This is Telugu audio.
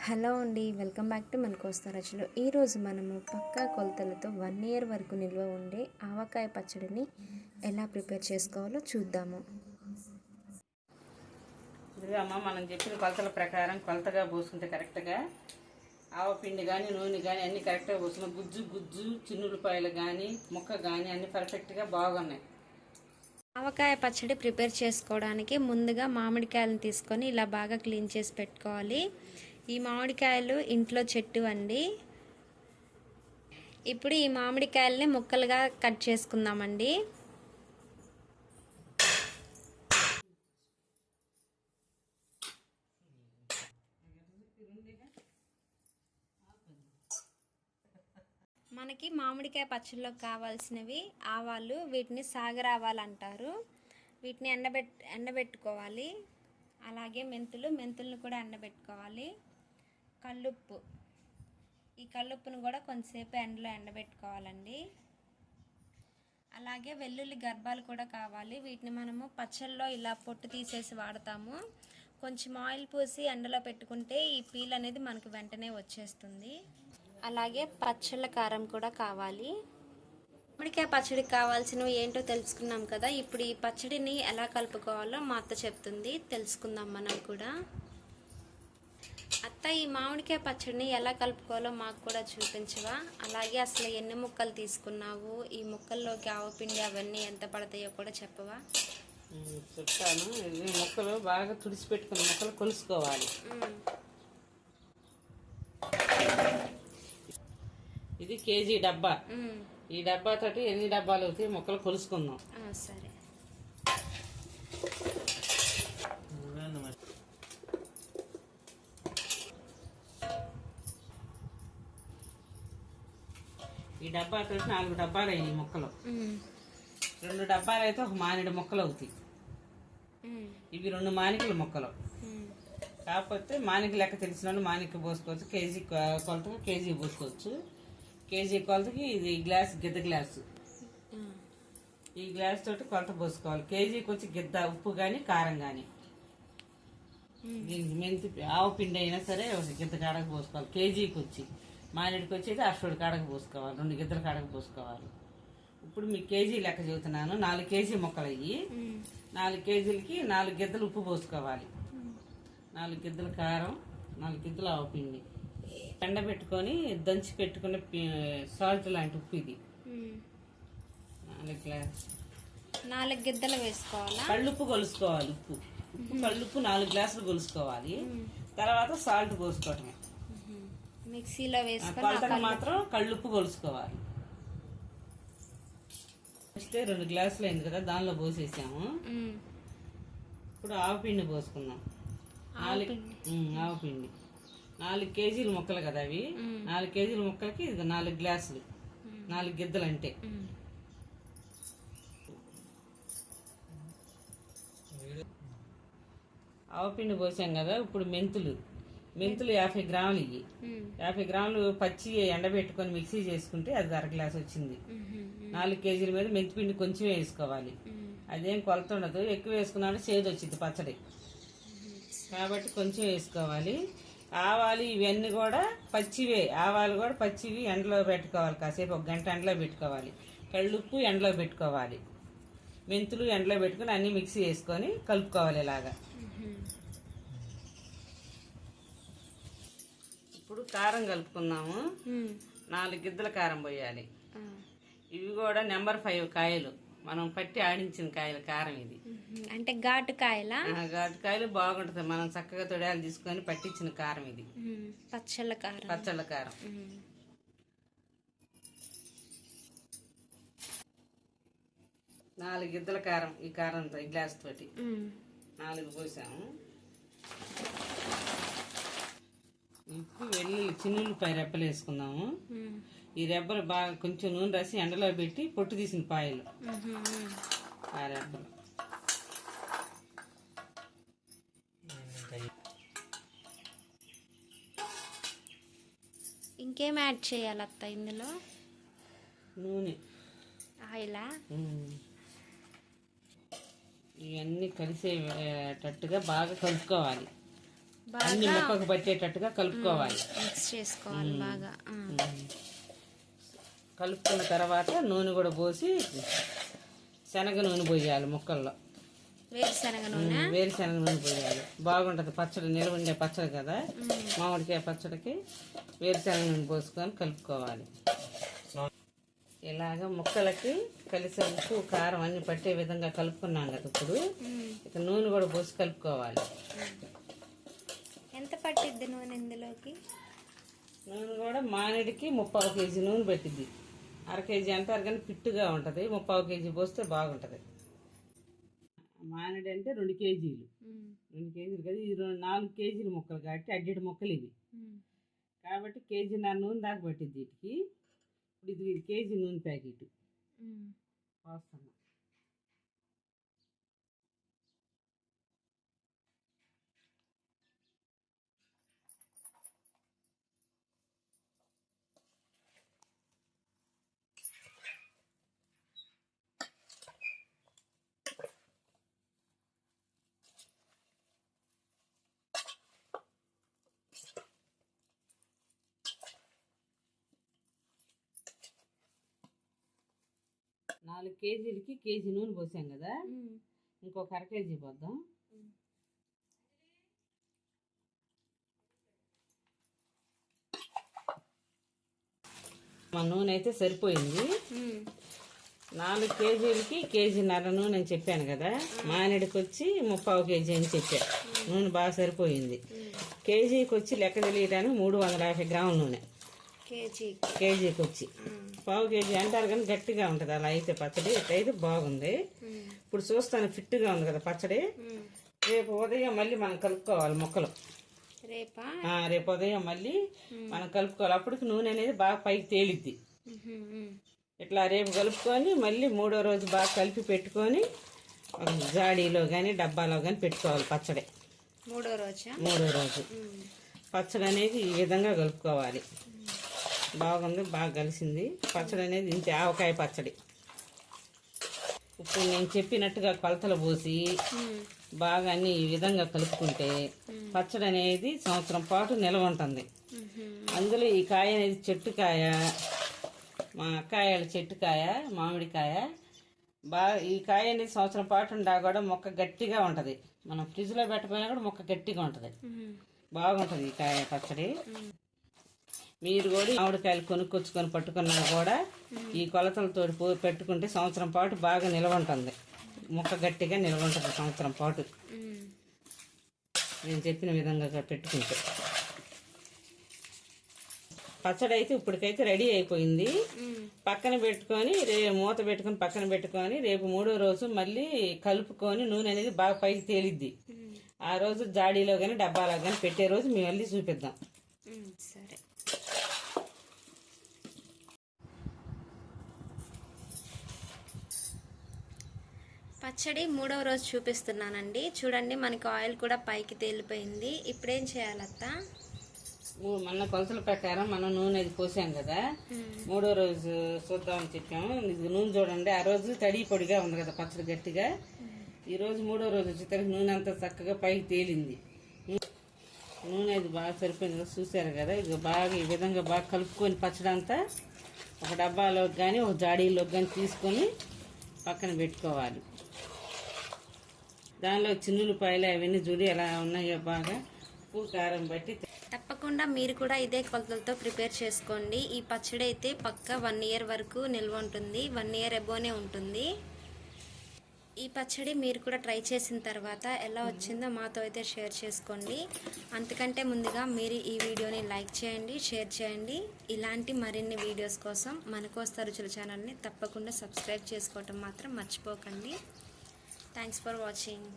హలో అండి, వెల్కమ్ బ్యాక్ టు మన కోస్తా రుచులు. ఈరోజు మనము పక్కా కొలతలతో 1 ఇయర్ వరకు నిల్వ ఉండే ఆవకాయ పచ్చడిని ఎలా ప్రిపేర్ చేసుకోవాలో చూద్దాము. ఇదిగమ్మా మనం చెప్పిన కొలతల ప్రకారం కొలతగా పోసుకుంటే కరెక్ట్గా ఆవపిండి కానీ నూనె కానీ అన్నీ కరెక్ట్గా పోసుకున్నాం. గుజ్జు చిన్నులపాయలు కానీ ముక్క కానీ అన్నీ పర్ఫెక్ట్గా బాగున్నాయి. ఆవకాయ పచ్చడి ప్రిపేర్ చేసుకోవడానికి ముందుగా మామిడికాయలను తీసుకొని ఇలా బాగా క్లీన్ చేసి పెట్టుకోవాలి. ఈ మామిడికాయలు ఇంట్లో చెట్టు అండి. ఇప్పుడు ఈ మామిడికాయలని ముక్కలుగా కట్ చేసుకుందామండి. మనకి మామిడికాయ పచ్చడిలో కావాల్సినవి ఆవాలు, వీటిని సాగరావాలు అంటారు. వీటిని ఎండబెట్టుకోవాలి. అలాగే మెంతులను కూడా ఎండబెట్టుకోవాలి. కల్లుప్పు, ఈ కల్లుప్పును కూడా కొంతసేపు ఎండలో ఎండబెట్టుకోవాలండి. అలాగే వెల్లుల్లి గర్భాలు కూడా కావాలి. వీటిని మనము పచ్చళ్ళలో ఇలా పొట్టు తీసేసి వాడతాము. కొంచెం ఆయిల్ పూసి ఎండలో పెట్టుకుంటే ఈ పీల్ అనేది మనకు వెంటనే వచ్చేస్తుంది. అలాగే పచ్చళ్ళ కారం కూడా కావాలి. మామిడికాయ పచ్చడికి కావాల్సినవి ఏంటో తెలుసుకున్నాం కదా. ఇప్పుడు ఈ పచ్చడిని ఎలా కలుపుకోవాలో మా అత్త చెప్తుంది, తెలుసుకుందాం మనం కూడా. అత్త, ఈ మామిడికాయ పచ్చడిని ఎలా కలుపుకోవాలో మాకు కూడా చూపించవా? అలాగే అసలు ఎన్ని ముక్కలు తీసుకున్నావు, ఈ ముక్కల్లోకి ఆవపిండి అవన్నీ ఎంత పడతాయో కూడా చెప్పవా? చెప్తాను. ఈ ముక్కలు బాగా తుడిచి పెట్టుకున్న ముక్కలు కొలుసుకోవాలి. ఇది కేజీ డబ్బా. ఈ డబ్బా తోటి ఎన్ని డబ్బాలు అవుతాయి ముక్కలు కొలుసుకుందాం. సరే. ఈ డబ్బా తోటి 4 డబ్బాలు అయినాయి ముక్కలు. 2 డబ్బాలు అయితే ఒక మానిడి ముక్కలు అవుతాయి. ఇవి 2 మానికల ముక్కలు. కాకపోతే మానిక లెక్క తెలిసిన వాళ్ళు మానిక పోసుకోవచ్చు. కేజీ కొలతకు కేజీ పోసుకోవచ్చు. కేజీ కొలతకి ఇది గ్లాస్, గిద్ద గ్లాసు. ఈ గ్లాస్ తోటి కొలత పోసుకోవాలి. కేజీకి వచ్చి గిద్ద ఉప్పు కానీ కారం కానీ. దీనికి మెంతి ఆవు పిండి అయినా సరే ఒక గిద్ద కాడకు పోసుకోవాలి. కేజీకి వచ్చి మానేడికి వచ్చేది 8 కాడకు పోసుకోవాలి. 2 గిద్దల కాడకు పోసుకోవాలి. ఇప్పుడు మీకు కేజీ లెక్క చెబుతున్నాను. 4 కేజీ ముక్కలు అయ్యి 4 కేజీలకి 4 గిద్దలు ఉప్పు పోసుకోవాలి. 4 గిద్దల కారం, 4 గిద్దలు ఆవు పిండి ఎండబెట్టుకొని దంచి పెట్టుకున్న సాల్ట్ లాంటి ఉప్పు. ఇది 4 గిద్దలు వేసుకోవాలా? కళ్ళుప్పు కొలుసుకోవాలి. ఉప్పు కళ్ళుప్పు 4 గ్లాసులు కొలుసుకోవాలి. తర్వాత సాల్ట్ పోసుకోవటమే. మిక్సీలో వేసుకొని కొలతకు మాత్రం కళ్ళుప్పు కొలుసుకోవాలి. వస్తే 2 గ్లాసులు అయింది కదా, దానిలో పోసేసాము. ఇప్పుడు ఆవు పిండి పోసుకుందాం. ఆవు పిండి 4 కేజీల ముక్కలు కదా అవి. 4 కేజీల ముక్కలకి ఇది 4 గ్లాసులు, 4 గిద్దలు అంటే. ఆవపిండి పోసాం కదా. ఇప్పుడు మెంతులు 50 గ్రాములు ఇవి. 50 గ్రాములు పచ్చి ఎండబెట్టుకొని మిక్సీ చేసుకుంటే అది 1/2 గ్లాస్ వచ్చింది. 4 కేజీల మీద మెంతిపిండి కొంచెం వేసుకోవాలి. అదేం కొలత ఉండదు. ఎక్కువ వేసుకున్నాడు చేదు వచ్చింది పచ్చడి కాబట్టి కొంచెం వేసుకోవాలి. ఆవాలు ఇవన్నీ కూడా పచ్చివే. ఆవాలు కూడా పచ్చివి ఎండలో పెట్టుకోవాలి. కాసేపు 1 గంట ఎండలో పెట్టుకోవాలి. కళ్ళుప్పు ఎండలో పెట్టుకోవాలి. మెంతులు ఎండలో పెట్టుకుని అన్ని మిక్సీ వేసుకొని కలుపుకోవాలి ఇలాగా. ఇప్పుడు కారం కలుపుకుందాము. 4 గిద్దల కారం పోయాలి. ఇవి కూడా నెంబర్ 5 కాయలు, మనం పట్టి ఆడించిన కాయలు కారం. ఇది అంటే ఘాటు కాయలా? ఘాటు కాయలు బాగుంటది. మనం చక్కగా తొడాలు తీసుకొని పట్టించిన కారం ఇది. పచ్చళ్ళ కారం. 4 గిద్దల కారం. ఈ కారంతో ఈ గ్లాస్ తోటి 4 పోసాము. ఇప్పుడు వెల్లుల్లి చిన్నులపాయ రెబ్బలు వేసుకుందాము. ఈ రెబ్బలు బాగా కొంచెం నూనె రాసి ఎండలో పెట్టి పొట్టు తీసిన పాయలు ఆ రెబ్బలు. ఇంకేం యాడ్ చేయాలి అత్త ఇందులో? నూనె, ఆయిలా? ఇవన్నీ కలిసేటట్టుగా బాగా కలుపుకోవాలి. అన్ని ముక్కకు పట్టేటట్టుగా కలుపుకోవాలి. మిక్స్ చేసుకోవాలి బాగా. కలుపుకున్న తర్వాత నూనె కూడా పోసి శనగ నూనె పోయాలి ముక్కల్లో. వేరుశనగ నూనె పోయాలి. బాగుంటది పచ్చడి, నిల్వ ఉండే పచ్చడి కదా, మామిడికాయ పచ్చడికి వేరుశనగ నూనె పోసుకొని కలుపుకోవాలి. ఇలాగ ముక్కలకి కలిసి ఉప్పు కారం అన్ని పట్టే విధంగా కలుపుకున్నాం కదా. ఇప్పుడు ఇక నూనె కూడా పోసి కలుపుకోవాలి. ఎంత పట్టిద్ది నూనె ఇందులోకి? నూనె కూడా మానేడికి 3/4 కేజీ నూనె పట్టిద్ది. 1/2 కేజీ అంటారు కానీ పిట్టుగా ఉంటుంది. 3/4 కేజీ పోస్తే బాగుంటుంది. మానేడి అంటే 2 కేజీలు. 2 కేజీలు కదా, ఇది 4 కేజీల ముక్కలు కాబట్టి అడ్డెడు ముక్కలు ఇవి కాబట్టి కేజీన్నర నూనె దాకా పట్టిద్ది వీటికి. ఇప్పుడు ఇది కేజీ నూనె ప్యాకెట్ పోస్తాను. నాలుగు కేజీలకి కేజీ నూనె పోసాం కదా, ఇంకొక 1/2 కేజీ పోద్దాం. మా నూనె అయితే సరిపోయింది. 4 కేజీలకి కేజీన్నర నూనె అని చెప్పాను కదా, మానేడికి వచ్చి 3/4 కేజీ అని చెప్పాను. నూనె బాగా సరిపోయింది. కేజీకి వచ్చి లెక్క తెలియడానికి 350 గ్రాముల నూనె కేజీకి వచ్చి. 1/4 కేజీ అంటారు కానీ గట్టిగా ఉంటుంది అలా అయితే పచ్చడి. ఇట్లయితే బాగుంది. ఇప్పుడు చూస్తాను ఫిట్గా ఉంది కదా పచ్చడి. రేపు ఉదయం మళ్ళీ మనం కలుపుకోవాలి ముక్కలు. రేపు ఉదయం మళ్ళీ మనం కలుపుకోవాలి. అప్పటికి నూనె అనేది బాగా పైకి తేలిద్ది. ఇట్లా రేపు కలుపుకొని మళ్ళీ 3వ రోజు బాగా కలిపి పెట్టుకొని జాడీలో కానీ డబ్బాలో కానీ పెట్టుకోవాలి పచ్చడి. 3వ రోజు పచ్చడి అనేది ఈ విధంగా కలుపుకోవాలి. బాగుంది, బాగా కలిసింది పచ్చడి అనేది. ఇంత ఆవకాయ పచ్చడి. ఇప్పుడు నేను చెప్పినట్టుగా కొలతలు పోసి బాగా అన్ని ఈ విధంగా కలుపుకుంటే పచ్చడి అనేది సంవత్సరం పాటు నిల్వ ఉంటుంది. అందులో ఈ కాయ అనేది చెట్టుకాయ, మా అక్కాయల చెట్టుకాయ మామిడికాయ. బాగా ఈ కాయ అనేది సంవత్సరం పాటు ఉండా కూడా మొక్క గట్టిగా ఉంటుంది. మనం ఫ్రిడ్జ్లో పెట్టకపోయినా కూడా మొక్క గట్టిగా ఉంటుంది. బాగుంటుంది ఈ కాయ పచ్చడి. మీరు కూడా మామిడికాయలు కొనుక్కొచ్చుకొని పట్టుకున్నా కూడా ఈ కొలతలతో పెట్టుకుంటే సంవత్సరం పాటు బాగా నిల్వ ఉంటుంది. మొక్క గట్టిగా నిల్వ ఉంటుంది సంవత్సరం పాటు నేను చెప్పిన విధంగా పెట్టుకుంటే. పచ్చడి అయితే ఇప్పటికైతే రెడీ అయిపోయింది. పక్కన పెట్టుకొని మూత పెట్టుకొని పక్కన పెట్టుకొని రేపు 3వ రోజు మళ్ళీ కలుపుకొని నూనె అనేది బాగా పైకి తేలిద్ది. ఆ రోజు జాడీలో కానీ డబ్బాలో కానీ పెట్టే రోజు మేము మళ్ళీ చూపిద్దాం. సరే. పచ్చడి 3వ రోజు చూపిస్తున్నానండి. చూడండి మనకి ఆయిల్ కూడా పైకి తేలిపోయింది. ఇప్పుడేం చేయాలత్త? మన కొలతల ప్రకారం మనం నూనె అది పోసాం కదా, 3వ రోజు చూద్దామని చెప్పాము. ఇది నూనె చూడండి, ఆ రోజు తడి పొడిగా ఉంది కదా పచ్చడి గట్టిగా. ఈ రోజు 3వ రోజు వచ్చేసరికి నూనె అంతా చక్కగా పైకి తేలింది. నూనె అది బాగా సరిపోయింది చూసారు కదా. ఇది బాగా ఈ విధంగా బాగా కలుపుకొని పచ్చడి అంతా ఒక డబ్బాలోకి కానీ ఒక జాడీలోకి కానీ తీసుకొని పక్కన పెట్టుకోవాలి. దానిలో చిన్నులపాయలు అవన్నీ చూడి ఎలా ఉన్నాయో బాగా ఉప్పు కారం బట్టి. తప్పకుండా మీరు కూడా ఇదే కొలతలతో ప్రిపేర్ చేసుకోండి. ఈ పచ్చడి అయితే పక్కా 1 ఇయర్ వరకు నిల్వ ఉంటుంది. 1 ఇయర్ ఎబోనే ఉంటుంది. ఈ పచ్చడి మీరు కూడా ట్రై చేసిన తర్వాత ఎలా వచ్చిందో మాతో అయితే షేర్ చేసుకోండి. అంతకంటే ముందుగా మీరు ఈ వీడియోని లైక్ చేయండి, షేర్ చేయండి. ఇలాంటి మరిన్ని వీడియోస్ కోసం మన కోస్తా రుచుల ఛానల్ని తప్పకుండా సబ్స్క్రైబ్ చేసుకోవటం మాత్రం మర్చిపోకండి. Thanks for watching.